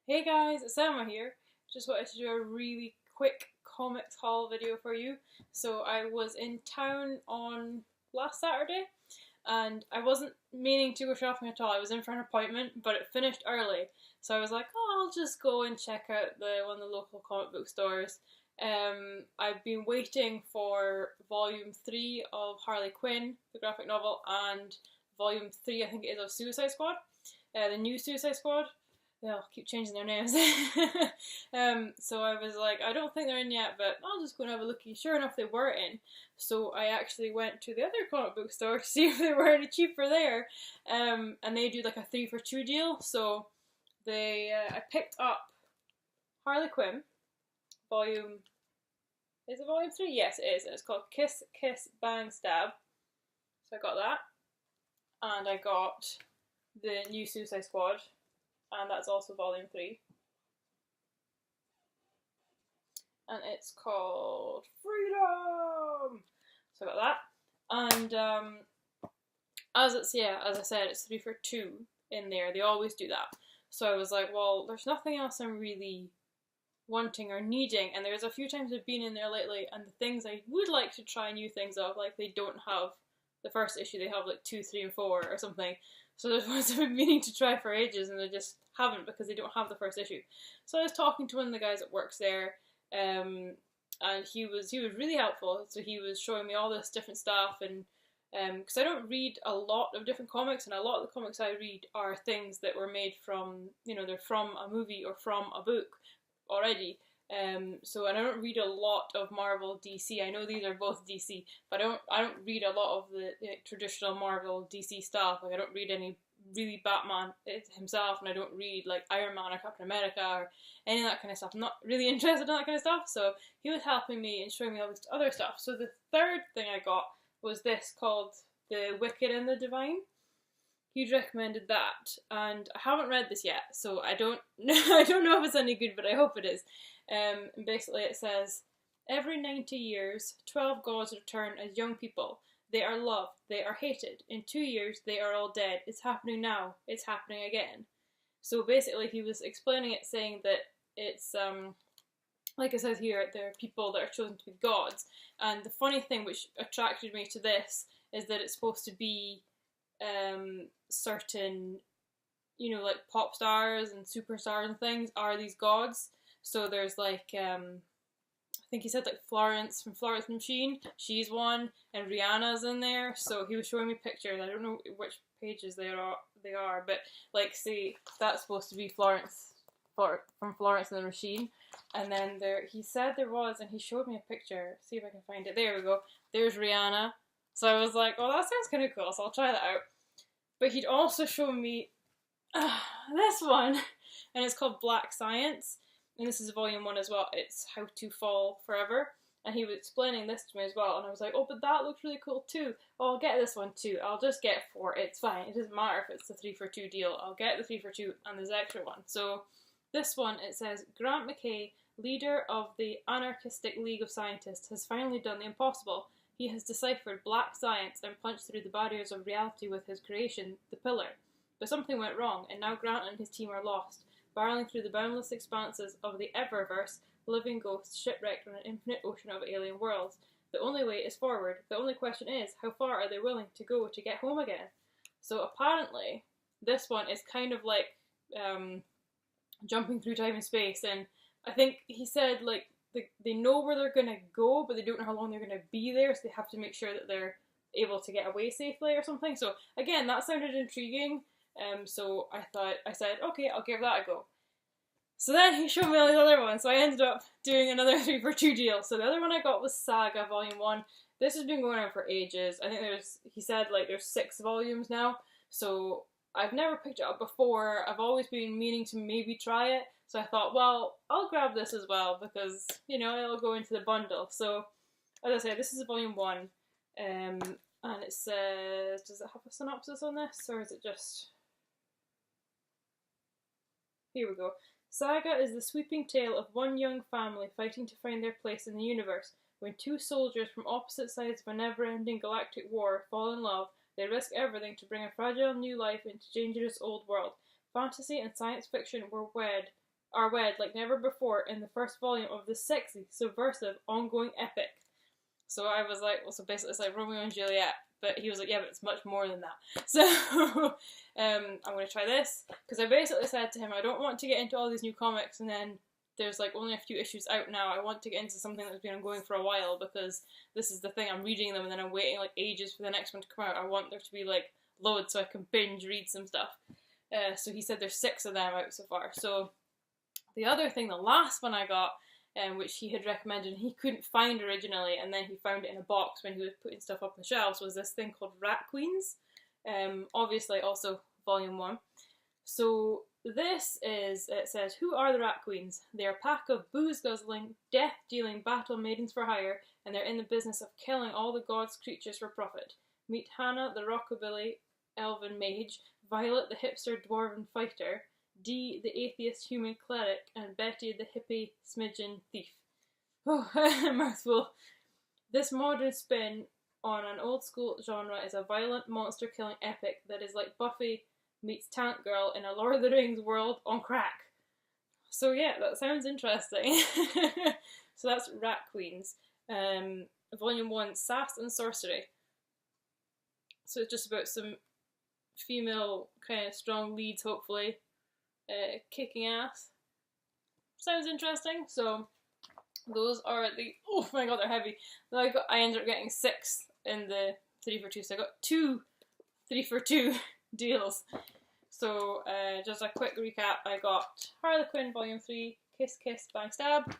Hey guys, it's Emma here. Just wanted to do a really quick comics haul video for you. So I was in town on last Saturday and I wasn't meaning to go shopping at all. I was in for an appointment, but it finished early. So I was like, oh, I'll just go and check out one of the local comic book stores. I've been waiting for volume 3 of Harley Quinn, the graphic novel, and volume 3, I think it is, of Suicide Squad, the new Suicide Squad. They'll keep changing their names. So I was like, I don't think they're in yet, but I'll just go and have a looky. Sure enough, they were in. So I actually went to the other comic book store to see if they were any cheaper there. And they do like a 3 for 2 deal. So I picked up Harley Quinn, volume. Is it volume 3? Yes, it is. And it's called Kiss, Kiss, Bang, Stab. So I got that. And I got the new Suicide Squad, and that's also volume 3. And it's called Freedom! So I got that. And as I said, it's 3 for 2 in there. They always do that. So I was like, well, there's nothing else I'm really wanting or needing, and there's a few times I've been in there lately, and the things I would like to try new things of, like they don't have the first issue, they have like 2, 3, and 4 or something. So there's ones I've been meaning to try for ages, and they just haven't because they don't have the first issue. So I was talking to one of the guys that works there, and he was really helpful. So he was showing me all this different stuff, and because I don't read a lot of different comics, and a lot of the comics I read are things that were made from, they're from a movie or from a book already. And I don't read a lot of Marvel, DC. I know these are both DC, but I don't read a lot of the traditional Marvel, DC stuff. Like I don't read any really Batman himself, and I don't read like Iron Man or Captain America or any of that kind of stuff. I'm not really interested in that kind of stuff. So he was helping me and showing me all this other stuff. So the third thing I got was this called The Wicked and the Divine. He'd recommended that, and I haven't read this yet, so I don't I don't know if it's any good, but I hope it is. And basically it says, every 90 years, 12 gods return as young people. They are loved, they are hated. In 2 years, they are all dead. It's happening now. It's happening again. So basically he was explaining it, saying that it's, like it says here, there are people that are chosen to be gods. And the funny thing which attracted me to this is that it's supposed to be certain, like pop stars and superstars and things are these gods. So there's like, I think he said like Florence from Florence and the Machine, she's one, and Rihanna's in there. So he was showing me pictures. I don't know which pages they are, but like, see, that's supposed to be Florence from Florence and the Machine. And then he said there was, and he showed me a picture. See if I can find it. There we go. There's Rihanna. So I was like, oh, that sounds kind of cool, so I'll try that out. But he'd also shown me this one, and it's called Black Science, and this is volume 1 as well. It's How to Fall Forever, and he was explaining this to me as well, and I was like, oh, but that looks really cool too. Oh, I'll get this one too. I'll just get 4. It's fine. It doesn't matter if it's the 3 for 2 deal. I'll get the 3 for 2, and there's extra one. So this one, it says, Grant McKay, leader of the Anarchistic League of Scientists, has finally done the impossible. He has deciphered black science and punched through the barriers of reality with his creation, the Pillar. But something went wrong, and now Grant and his team are lost, barreling through the boundless expanses of the Eververse, living ghosts shipwrecked on an infinite ocean of alien worlds. The only way is forward. The only question is, how far are they willing to go to get home again? So apparently, this one is kind of like jumping through time and space, and I think he said like they know where they're going to go, but they don't know how long they're going to be there, so they have to make sure that they're able to get away safely or something. So again, that sounded intriguing. So I said, okay, I'll give that a go. So then he showed me all these other ones, so I ended up doing another 3 for 2 deal. So the other one I got was Saga Volume 1. This has been going on for ages. I think he said like there's 6 volumes now, so I've never picked it up before. I've always been meaning to maybe try it. So I thought, well, I'll grab this as well because, it'll go into the bundle. So, as I said, this is volume 1. And it says, does it have a synopsis on this? Or is it just... Here we go. Saga is the sweeping tale of one young family fighting to find their place in the universe. When 2 soldiers from opposite sides of a never-ending galactic war fall in love, they risk everything to bring a fragile new life into dangerous old world. Fantasy and science fiction were wed are wed like never before in the first volume of this sexy, subversive, ongoing epic. So I was like, well, so basically it's like Romeo and Juliet, but he was like, yeah, but it's much more than that. So I'm going to try this, because I basically said to him, I don't want to get into all these new comics and then there's like only a few issues out now. I want to get into something that's been ongoing for a while, because this is the thing, I'm reading them and then I'm waiting like ages for the next one to come out. I want there to be like loads so I can binge read some stuff. So he said there's 6 of them out so far. So the other thing, the last one I got, which he had recommended and he couldn't find originally, and then he found it in a box when he was putting stuff up on the shelves, was this thing called Rat Queens. Obviously also volume 1. So this is, it says, who are the Rat Queens? They are a pack of booze-guzzling, death-dealing battle maidens for hire, and they're in the business of killing all the gods' creatures for profit. Meet Hannah, the rockabilly elven mage, Violet, the hipster dwarven fighter, Dee, the atheist human cleric, and Betty, the hippie smidgen thief. Oh, mouthful. This modern spin on an old school genre is a violent monster killing epic that is like Buffy meets Tank Girl in a Lord of the Rings world on crack. So yeah, that sounds interesting. So that's Rat Queens. Volume 1, Sass and Sorcery. So it's just about some female kind of strong leads, hopefully, kicking ass. Sounds interesting. So those are the, oh my god, they're heavy. I ended up getting 6 in the 3 for 2, so I got 2 3 for 2 deals. So just a quick recap, I got Harley Quinn Volume 3, Kiss Kiss Bang Stab.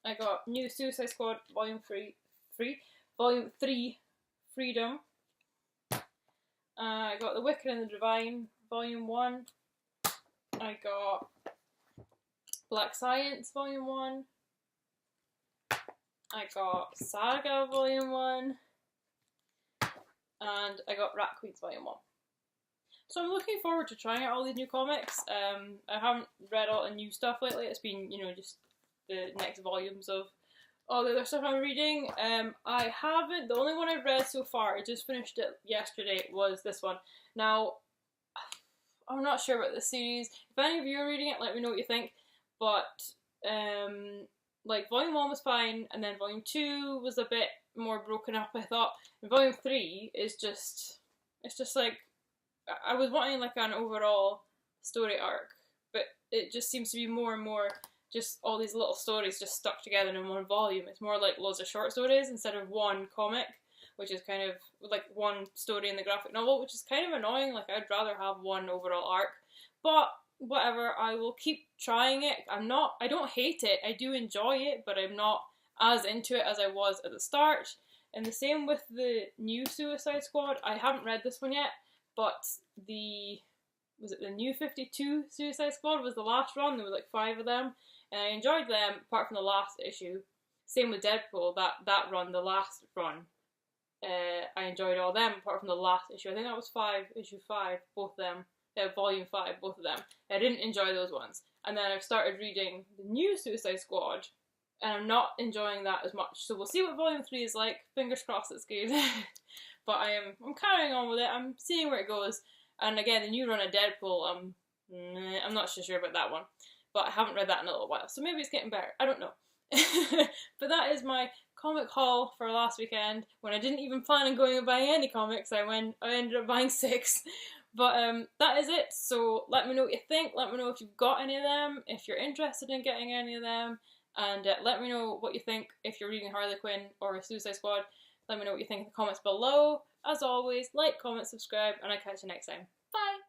I got New Suicide Squad Volume 3, Freedom. I got The Wicked and the Divine Volume 1. I got Black Science Volume 1. I got Saga Volume 1. And I got Rat Queens Volume 1. So I'm looking forward to trying out all these new comics. I haven't read all the new stuff lately. It's been, you know, just the next volumes of all the other stuff I'm reading. I haven't, the only one I've read so far, I just finished it yesterday, was this one. Now, I'm not sure about this series. If any of you are reading it, let me know what you think. But, like, Volume 1 was fine, and then Volume 2 was a bit more broken up, I thought. And Volume 3 is just, it's just like, I was wanting like an overall story arc, but it just seems to be more and more just all these little stories just stuck together in one volume. It's more like loads of short stories instead of one comic, which is kind of like one story in the graphic novel, which is kind of annoying. Like, I'd rather have one overall arc, but whatever, I will keep trying it. I don't hate it, I do enjoy it, but I'm not as into it as I was at the start. And the same with the new Suicide Squad. I haven't read this one yet, but was it the new 52 Suicide Squad was the last run? There were like 5 of them, and I enjoyed them apart from the last issue. Same with Deadpool, that run, the last run. I enjoyed all them apart from the last issue. I think that was issue 5, both of them. Volume 5, both of them. I didn't enjoy those ones. And then I've started reading the new Suicide Squad, and I'm not enjoying that as much. So we'll see what Volume 3 is like. Fingers crossed it's good. But I'm carrying on with it. I'm seeing where it goes. And again, the new run of Deadpool, I'm not so sure about that one. But I haven't read that in a little while. So maybe it's getting better. I don't know. But that is my comic haul for last weekend. When I didn't even plan on going and buying any comics, I ended up buying 6. But that is it. So let me know what you think. Let me know if you've got any of them, if you're interested in getting any of them. And let me know what you think if you're reading Harley Quinn or Suicide Squad. Let me know what you think in the comments below. As always, like, comment, subscribe, and I'll catch you next time. Bye!